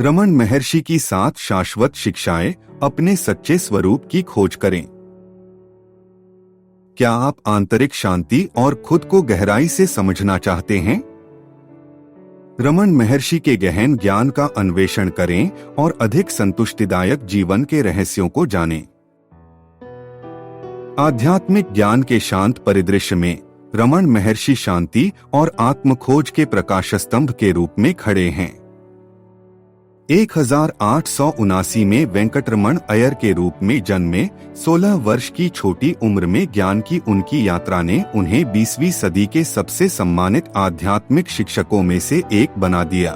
रमन महर्षि की 7 शाश्वत शिक्षाएं। अपने सच्चे स्वरूप की खोज करें। क्या आप आंतरिक शांति और खुद को गहराई से समझना चाहते हैं? रमन महर्षि के गहन ज्ञान का अन्वेषण करें और अधिक संतुष्टिदायक जीवन के रहस्यों को जानें। आध्यात्मिक ज्ञान के शांत परिदृश्य में रमन महर्षि शांति और आत्मखोज के प्रकाशस्तंभ के रूप में खड़े हैं। 1879 में वेंकटरमण अय्यर के रूप में जन्मे 16 वर्ष की छोटी उम्र में ज्ञान की उनकी यात्रा ने उन्हें 20वीं सदी के सबसे सम्मानित आध्यात्मिक शिक्षकों में से एक बना दिया।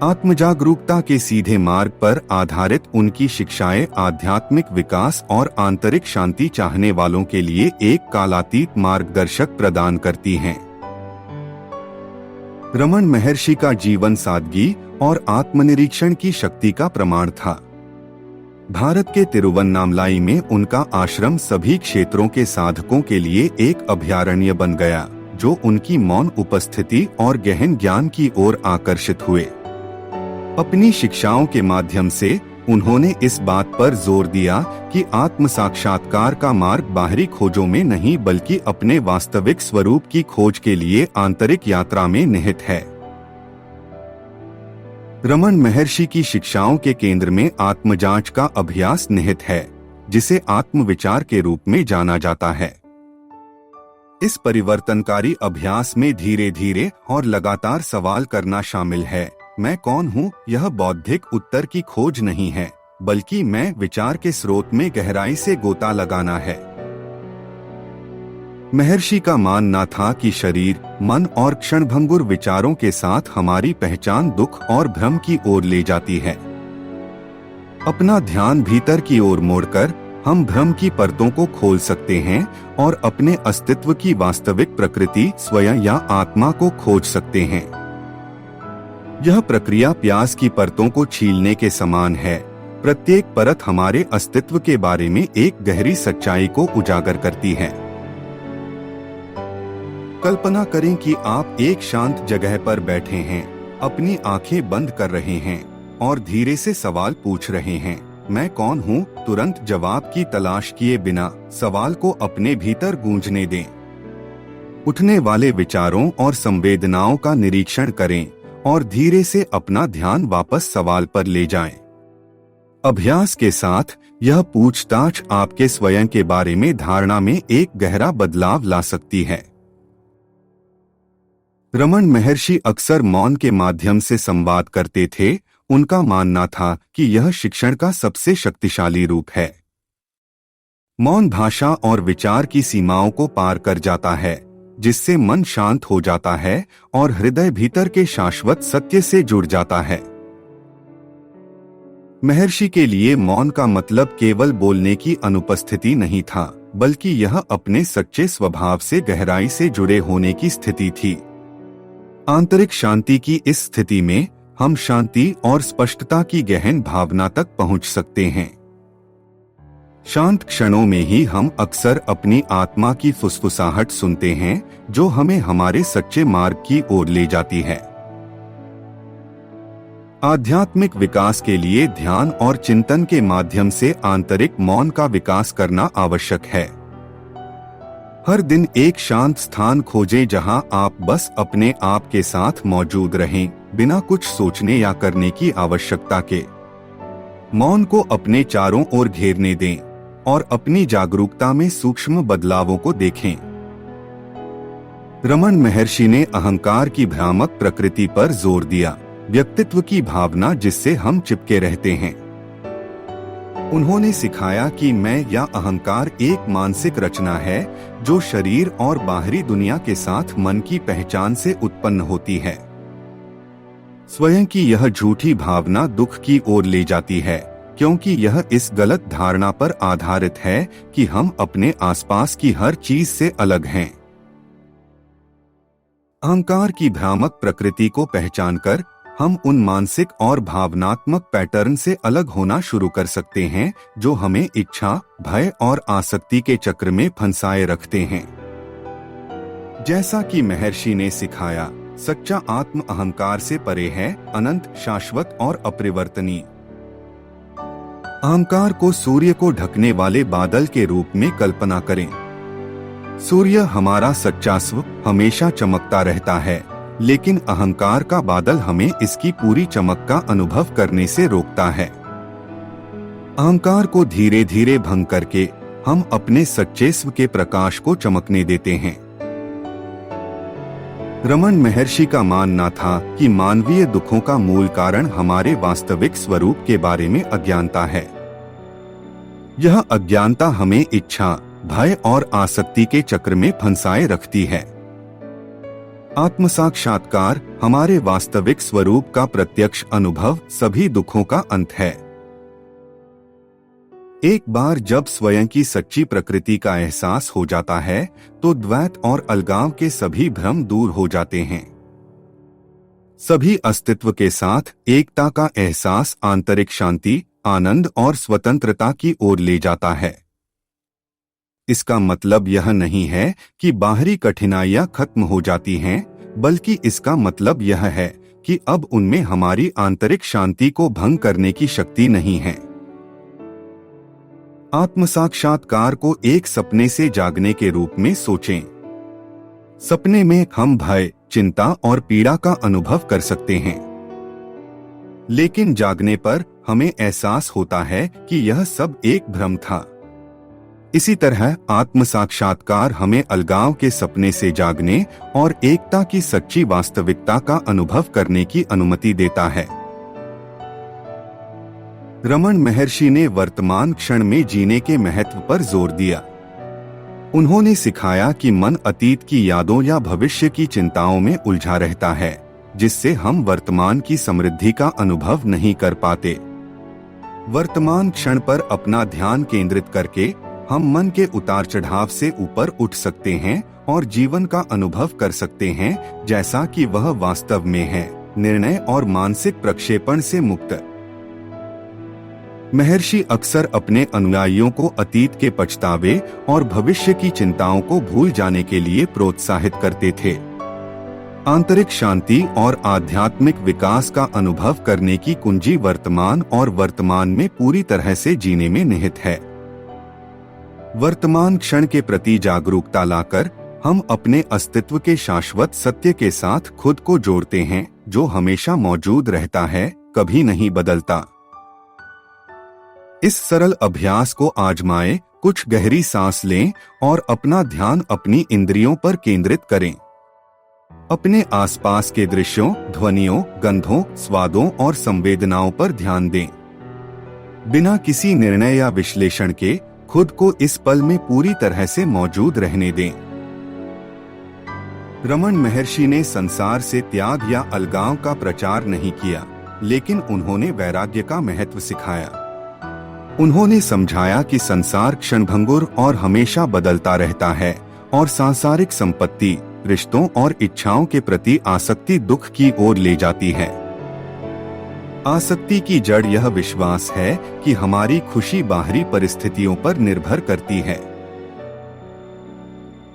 आत्मजागरूकता के सीधे मार्ग पर आधारित उनकी शिक्षाएं आध्यात्मिक विकास और आंतरिक शांति चाहने वालों के लिए एक कालातीत मार्गदर्शक प्रदान करती हैं। रमन महर्षि का जीवन सादगी और आत्मनिरीक्षण की शक्ति का प्रमाण था। भारत के तिरुवन्नामलाई में उनका आश्रम सभी क्षेत्रों के साधकों के लिए एक अभयारण्य बन गया, जो उनकी मौन उपस्थिति और गहन ज्ञान की ओर आकर्षित हुए। अपनी शिक्षाओं के माध्यम से उन्होंने इस बात पर जोर दिया कि आत्म साक्षात्कार का मार्ग बाहरी खोजों में नहीं बल्कि अपने वास्तविक स्वरूप की खोज के लिए आंतरिक यात्रा में निहित है। रमन महर्षि की शिक्षाओं के केंद्र में आत्मजांच का अभ्यास निहित है, जिसे आत्मविचार के रूप में जाना जाता है। इस परिवर्तनकारी अभ्यास में धीरे धीरे और लगातार सवाल करना शामिल है। मैं कौन हूँ? यह बौद्धिक उत्तर की खोज नहीं है, बल्कि मैं विचार के स्रोत में गहराई से गोता लगाना है। महर्षि का मानना था कि शरीर, मन और क्षणभंगुर विचारों के साथ हमारी पहचान दुख और भ्रम की ओर ले जाती है। अपना ध्यान भीतर की ओर मोड़कर हम भ्रम की परतों को खोल सकते हैं और अपने अस्तित्व की वास्तविक प्रकृति, स्वयं या आत्मा को खोज सकते हैं। यह प्रक्रिया प्याज की परतों को छीलने के समान है। प्रत्येक परत हमारे अस्तित्व के बारे में एक गहरी सच्चाई को उजागर करती है। कल्पना करें कि आप एक शांत जगह पर बैठे हैं, अपनी आंखें बंद कर रहे हैं और धीरे से सवाल पूछ रहे हैं, मैं कौन हूँ? तुरंत जवाब की तलाश किए बिना सवाल को अपने भीतर गूंजने दें। उठने वाले विचारों और संवेदनाओं का निरीक्षण करें और धीरे से अपना ध्यान वापस सवाल पर ले जाएं। अभ्यास के साथ यह पूछताछ आपके स्वयं के बारे में धारणा में एक गहरा बदलाव ला सकती है। रमन महर्षि अक्सर मौन के माध्यम से संवाद करते थे। उनका मानना था कि यह शिक्षण का सबसे शक्तिशाली रूप है। मौन भाषा और विचार की सीमाओं को पार कर जाता है, जिससे मन शांत हो जाता है और हृदय भीतर के शाश्वत सत्य से जुड़ जाता है। महर्षि के लिए मौन का मतलब केवल बोलने की अनुपस्थिति नहीं था, बल्कि यह अपने सच्चे स्वभाव से गहराई से जुड़े होने की स्थिति थी। आंतरिक शांति की इस स्थिति में हम शांति और स्पष्टता की गहन भावना तक पहुंच सकते हैं। शांत क्षणों में ही हम अक्सर अपनी आत्मा की फुसफुसाहट सुनते हैं, जो हमें हमारे सच्चे मार्ग की ओर ले जाती है। आध्यात्मिक विकास के लिए ध्यान और चिंतन के माध्यम से आंतरिक मौन का विकास करना आवश्यक है। हर दिन एक शांत स्थान खोजें जहां आप बस अपने आप के साथ मौजूद रहें, बिना कुछ सोचने या करने की आवश्यकता के। मौन को अपने चारों ओर घेरने दें और अपनी जागरूकता में सूक्ष्म बदलावों को देखें। रमन महर्षि ने अहंकार की भ्रामक प्रकृति पर जोर दिया, व्यक्तित्व की भावना जिससे हम चिपके रहते हैं। उन्होंने सिखाया कि मैं या अहंकार एक मानसिक रचना है, जो शरीर और बाहरी दुनिया के साथ मन की पहचान से उत्पन्न होती है। स्वयं की यह झूठी भावना दुख की ओर ले जाती है, क्योंकि यह इस गलत धारणा पर आधारित है कि हम अपने आसपास की हर चीज से अलग हैं। अहंकार की भ्रामक प्रकृति को पहचानकर हम उन मानसिक और भावनात्मक पैटर्न से अलग होना शुरू कर सकते हैं, जो हमें इच्छा, भय और आसक्ति के चक्र में फंसाए रखते हैं। जैसा कि महर्षि ने सिखाया, सच्चा आत्म अहंकार से परे है, अनंत, शाश्वत और अपरिवर्तनीय। अहंकार को सूर्य को ढकने वाले बादल के रूप में कल्पना करें। सूर्य हमारा सच्चा स्व हमेशा चमकता रहता है, लेकिन अहंकार का बादल हमें इसकी पूरी चमक का अनुभव करने से रोकता है। अहंकार को धीरे धीरे भंग करके हम अपने सच्चे स्व के प्रकाश को चमकने देते हैं। रमन महर्षि का मानना था कि मानवीय दुखों का मूल कारण हमारे वास्तविक स्वरूप के बारे में अज्ञानता है। यह अज्ञानता हमें इच्छा, भय और आसक्ति के चक्र में फंसाए रखती है। आत्म साक्षात्कार हमारे वास्तविक स्वरूप का प्रत्यक्ष अनुभव सभी दुखों का अंत है। एक बार जब स्वयं की सच्ची प्रकृति का एहसास हो जाता है तो द्वैत और अलगाव के सभी भ्रम दूर हो जाते हैं। सभी अस्तित्व के साथ एकता का एहसास आंतरिक शांति, आनंद और स्वतंत्रता की ओर ले जाता है। इसका मतलब यह नहीं है कि बाहरी कठिनाइयां खत्म हो जाती हैं, बल्कि इसका मतलब यह है कि अब उनमें हमारी आंतरिक शांति को भंग करने की शक्ति नहीं है। आत्म साक्षात्कार को एक सपने से जागने के रूप में सोचें। सपने में हम भय, चिंता और पीड़ा का अनुभव कर सकते हैं, लेकिन जागने पर हमें एहसास होता है कि यह सब एक भ्रम था। इसी तरह आत्म साक्षात्कार हमें अलगाव के सपने से जागने और एकता की सच्ची वास्तविकता का अनुभव करने की अनुमति देता है। रमन महर्षि ने वर्तमान क्षण में जीने के महत्व पर जोर दिया। उन्होंने सिखाया कि मन अतीत की यादों या भविष्य की चिंताओं में उलझा रहता है, जिससे हम वर्तमान की समृद्धि का अनुभव नहीं कर पाते। वर्तमान क्षण पर अपना ध्यान केंद्रित करके हम मन के उतार चढ़ाव से ऊपर उठ सकते हैं और जीवन का अनुभव कर सकते हैं जैसा कि वह वास्तव में है, निर्णय और मानसिक प्रक्षेपण से मुक्त। महर्षि अक्सर अपने अनुयायियों को अतीत के पछतावे और भविष्य की चिंताओं को भूल जाने के लिए प्रोत्साहित करते थे। आंतरिक शांति और आध्यात्मिक विकास का अनुभव करने की कुंजी वर्तमान और वर्तमान में पूरी तरह से जीने में निहित है। वर्तमान क्षण के प्रति जागरूकता लाकर हम अपने अस्तित्व के शाश्वत सत्य के साथ खुद को जोड़ते हैं, जो हमेशा मौजूद रहता है, कभी नहीं बदलता। इस सरल अभ्यास को आजमाएं, कुछ गहरी सांस लें और अपना ध्यान अपनी इंद्रियों पर केंद्रित करें। अपने आसपास के दृश्यों, ध्वनियों, गंधों, स्वादों और संवेदनाओं पर ध्यान दें। बिना किसी निर्णय या विश्लेषण के खुद को इस पल में पूरी तरह से मौजूद रहने दें। रमन महर्षि ने संसार से त्याग या अलगाव का प्रचार नहीं किया, लेकिन उन्होंने वैराग्य का महत्व सिखाया। उन्होंने समझाया कि संसार क्षणभंगुर और हमेशा बदलता रहता है और सांसारिक संपत्ति, रिश्तों और इच्छाओं के प्रति आसक्ति दुख की ओर ले जाती है। आसक्ति की जड़ यह विश्वास है कि हमारी खुशी बाहरी परिस्थितियों पर निर्भर करती है।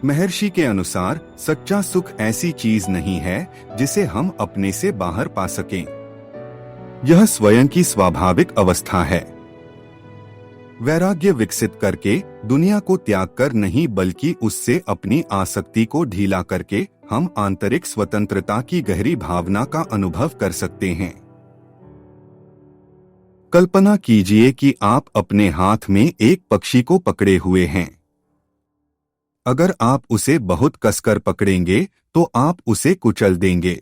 महर्षि के अनुसार सच्चा सुख ऐसी चीज नहीं है जिसे हम अपने से बाहर पा सकें। यह स्वयं की स्वाभाविक अवस्था है। वैराग्य विकसित करके दुनिया को त्याग कर नहीं, बल्कि उससे अपनी आसक्ति को ढीला करके हम आंतरिक स्वतंत्रता की गहरी भावना का अनुभव कर सकते हैं। कल्पना कीजिए कि आप अपने हाथ में एक पक्षी को पकड़े हुए हैं। अगर आप उसे बहुत कसकर पकड़ेंगे तो आप उसे कुचल देंगे।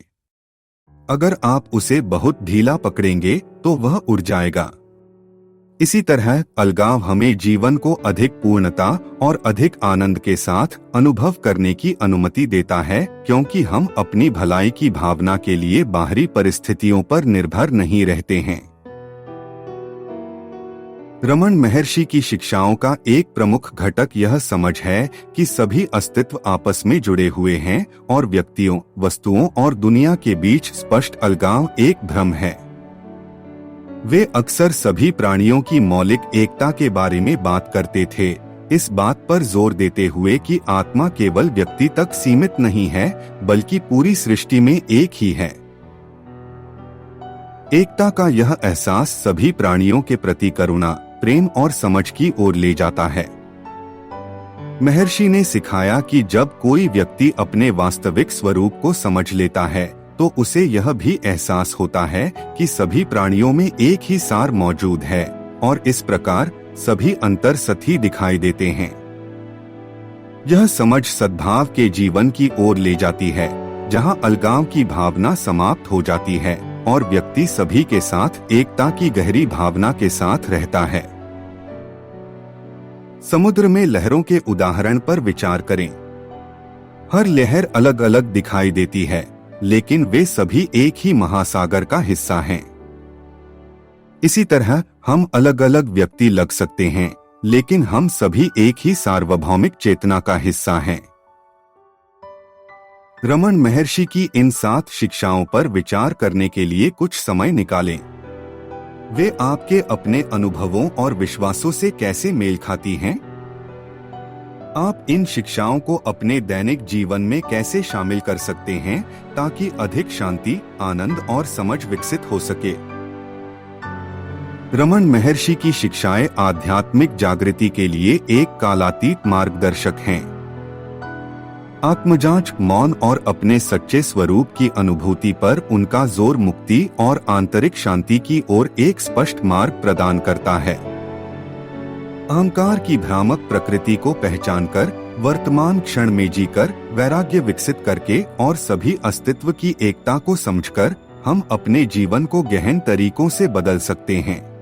अगर आप उसे बहुत ढीला पकड़ेंगे तो वह उड़ जाएगा। इसी तरह अलगाव हमें जीवन को अधिक पूर्णता और अधिक आनंद के साथ अनुभव करने की अनुमति देता है, क्योंकि हम अपनी भलाई की भावना के लिए बाहरी परिस्थितियों पर निर्भर नहीं रहते हैं। रमन महर्षि की शिक्षाओं का एक प्रमुख घटक यह समझ है कि सभी अस्तित्व आपस में जुड़े हुए हैं और व्यक्तियों, वस्तुओं और दुनिया के बीच स्पष्ट अलगाव एक भ्रम है। वे अक्सर सभी प्राणियों की मौलिक एकता के बारे में बात करते थे, इस बात पर जोर देते हुए कि आत्मा केवल व्यक्ति तक सीमित नहीं है, बल्कि पूरी सृष्टि में एक ही है। एकता का यह एहसास सभी प्राणियों के प्रति करुणा, प्रेम और समझ की ओर ले जाता है। महर्षि ने सिखाया कि जब कोई व्यक्ति अपने वास्तविक स्वरूप को समझ लेता है, तो उसे यह भी एहसास होता है कि सभी प्राणियों में एक ही सार मौजूद है और इस प्रकार सभी अंतर सही दिखाई देते हैं। यह समझ सद्भाव के जीवन की ओर ले जाती है, जहां अलगाव की भावना समाप्त हो जाती है और व्यक्ति सभी के साथ एकता की गहरी भावना के साथ रहता है। समुद्र में लहरों के उदाहरण पर विचार करें। हर लहर अलग अलग दिखाई देती है, लेकिन वे सभी एक ही महासागर का हिस्सा हैं। इसी तरह हम अलग अलग व्यक्ति लग सकते हैं, लेकिन हम सभी एक ही सार्वभौमिक चेतना का हिस्सा हैं। रमन महर्षि की इन 7 शिक्षाओं पर विचार करने के लिए कुछ समय निकालें। वे आपके अपने अनुभवों और विश्वासों से कैसे मेल खाती हैं? आप इन शिक्षाओं को अपने दैनिक जीवन में कैसे शामिल कर सकते हैं ताकि अधिक शांति, आनंद और समझ विकसित हो सके? रमन महर्षि की शिक्षाएं आध्यात्मिक जागृति के लिए एक कालातीत मार्गदर्शक हैं। आत्मजांच, मौन और अपने सच्चे स्वरूप की अनुभूति पर उनका जोर मुक्ति और आंतरिक शांति की ओर एक स्पष्ट मार्ग प्रदान करता है। अहंकार की भ्रामक प्रकृति को पहचानकर, वर्तमान क्षण में जीकर, वैराग्य विकसित करके और सभी अस्तित्व की एकता को समझकर हम अपने जीवन को गहन तरीकों से बदल सकते हैं।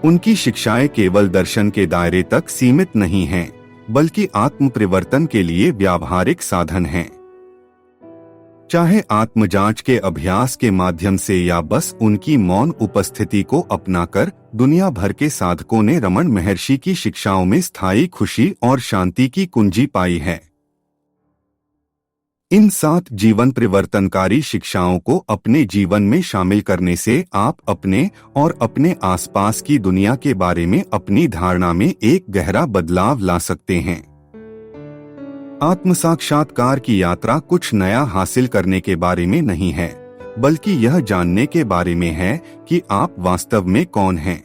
उनकी शिक्षाएं केवल दर्शन के दायरे तक सीमित नहीं हैं, बल्कि आत्म परिवर्तन के लिए व्यावहारिक साधन हैं। चाहे आत्मजांच के अभ्यास के माध्यम से या बस उनकी मौन उपस्थिति को अपनाकर, दुनिया भर के साधकों ने रमन महर्षि की शिक्षाओं में स्थायी खुशी और शांति की कुंजी पाई है। इन 7 जीवन परिवर्तनकारी शिक्षाओं को अपने जीवन में शामिल करने से आप अपने और अपने आसपास की दुनिया के बारे में अपनी धारणा में एक गहरा बदलाव ला सकते हैं। आत्म साक्षात्कार की यात्रा कुछ नया हासिल करने के बारे में नहीं है, बल्कि यह जानने के बारे में है कि आप वास्तव में कौन हैं।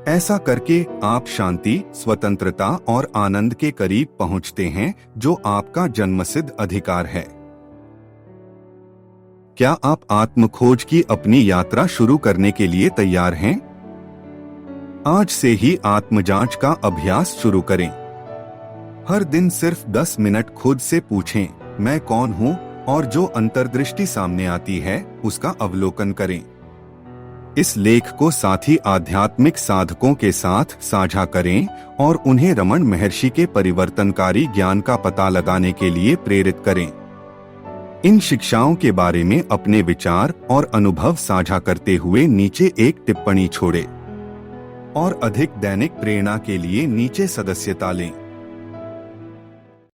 ऐसा करके आप शांति, स्वतंत्रता और आनंद के करीब पहुंचते हैं, जो आपका जन्मसिद्ध अधिकार है। क्या आप आत्म खोज की अपनी यात्रा शुरू करने के लिए तैयार हैं? आज से ही आत्मजांच का अभ्यास शुरू करें। हर दिन सिर्फ 10 मिनट खुद से पूछें, मैं कौन हूं, और जो अंतर्दृष्टि सामने आती है उसका अवलोकन करें। इस लेख को साथी आध्यात्मिक साधकों के साथ साझा करें और उन्हें रमन महर्षि के परिवर्तनकारी ज्ञान का पता लगाने के लिए प्रेरित करें। इन शिक्षाओं के बारे में अपने विचार और अनुभव साझा करते हुए नीचे एक टिप्पणी छोड़ें और अधिक दैनिक प्रेरणा के लिए नीचे सदस्यता लें।